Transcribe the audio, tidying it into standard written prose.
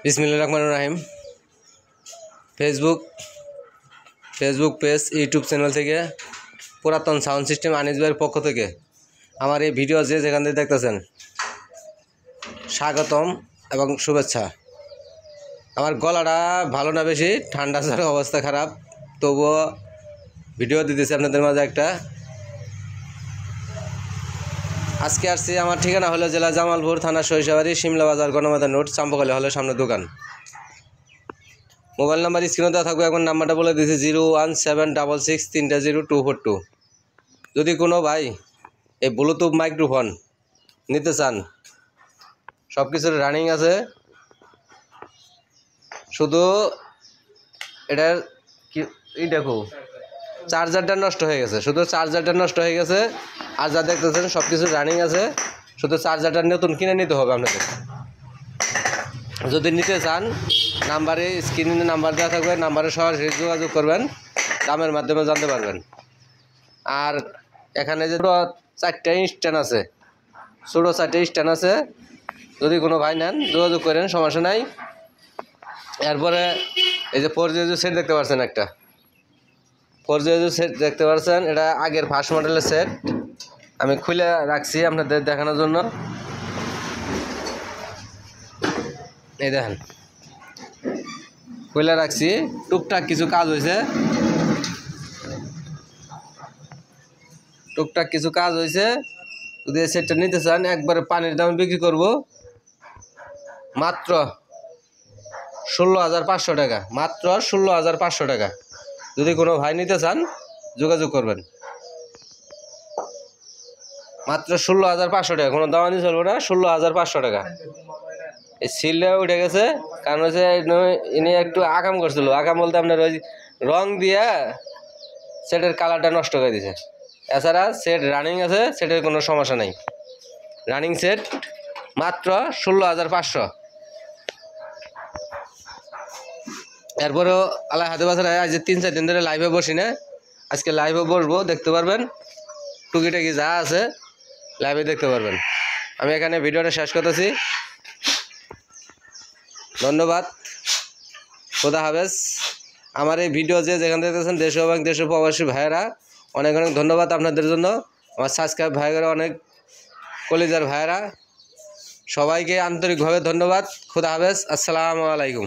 বিসমিল্লাহির রহমানির রহিম। Facebook page YouTube channel থেকে পুরাতন সাউন্ড সিস্টেম আনিস ভাইয়ের পক্ষ থেকে আমার এই ভিডিও যেখান থেকে দেখতেছেন স্বাগতম এবং শুভেচ্ছা। আমার গলাটা ভালো না, বেশি ঠান্ডা জ্বর, অবস্থা খারাপ, তবুও ভিডিও দিতেছি আপনাদের মাঝে একটা। আজকে আসছি, আমার ঠিকানা হলো জেলা জামালপুর, থানা সরিষাবাড়ি, শিমলা বাজার, গণমাতা নোট, চাম্পকালী হলের সামনে দোকান। মোবাইল নাম্বার স্ক্রিনে দেওয়া থাকবে, এখন নাম্বারটা বলে দিয়েছি 01766 30242। যদি কোনো ভাই এই ব্লুটুথ মাইক্রোফোন নিতে চান, সব কিছুর রানিং আছে, শুধু এটার কি দেখো চার্জারটা নষ্ট হয়ে গেছে, শুধু চার্জারটা নষ্ট হয়ে গেছে। আর যা দেখতেছেন সব কিছু রানিং আছে, শুধু চার্জারটা নতুন কিনে নিতে হবে আপনাদের। যদি নিতে চান নাম্বারে স্ক্রিনে নাম্বার দেওয়া থাকবে, নাম্বারে সরাসরি যোগাযোগ করবেন, দামের মাধ্যমে জানতে পারবেন। আর এখানে যে 4টা স্ট্যান্ড আছে, ছোটো 4টা স্ট্যান্ড আছে, যদি কোনো ভাই নেন যোগাযোগ করেন, সমস্যা নাই। এরপরে এই যে 4G সেট দেখতে পাচ্ছেন, একটা 4G সেট দেখতে পাচ্ছেন, এটা আগের ফার্স্ট মডেলের সেট। আমি খুলে রাখছি আপনাদের দেখানোর জন্য। এই দেখেন খুলে রাখছি, টুকটাক কিছু কাজ হয়েছে, যদি এই সেটটা নিতে চান একবারে পানির দামে বিক্রি করব, মাত্র 16,500 টাকা, মাত্র 16,500 টাকা। যদি কোনো ভাই নিতে চান যোগাযোগ করবেন, মাত্র 16,500 টাকা, কোনো দামানি চলবে না, 16,500 টাকা। এই সিলটা উঠে গেছে, কারণ হচ্ছে ইনি একটু আকাম করছিল, আকাম বলতে আপনার ওই রং দিয়ে সেটের কালারটা নষ্ট করে দিয়েছে। এছাড়া সেট রানিং আছে, সেটের কোনো সমস্যা নেই। রানিং সেট মাত্র 16,500। এরপরেও আল্লাহ হাতে বাসার আজ 3-4 দিন ধরে লাইভে বসি না, আজকে লাইভে বসবো, দেখতে পারবেন টুকিটাকি যা আছে লাইভে দেখতে পারবেন। আমি এখানে ভিডিওটা শেষ করতেছি, ধন্যবাদ, খোদা হাফেজ। আমার এই ভিডিও যেখান থেকে দেখতেছেন দেশ এবং দেশ প্রবাসী ভাইয়েরা, অনেক অনেক ধন্যবাদ আপনাদের জন্য। আমার সাবস্ক্রাইব ভাইয়েরা, অনেক কলিজার ভাইয়েরা, সবাইকে আন্তরিকভাবে ধন্যবাদ। খোদা হাফেজ, আসসালামু আলাইকুম।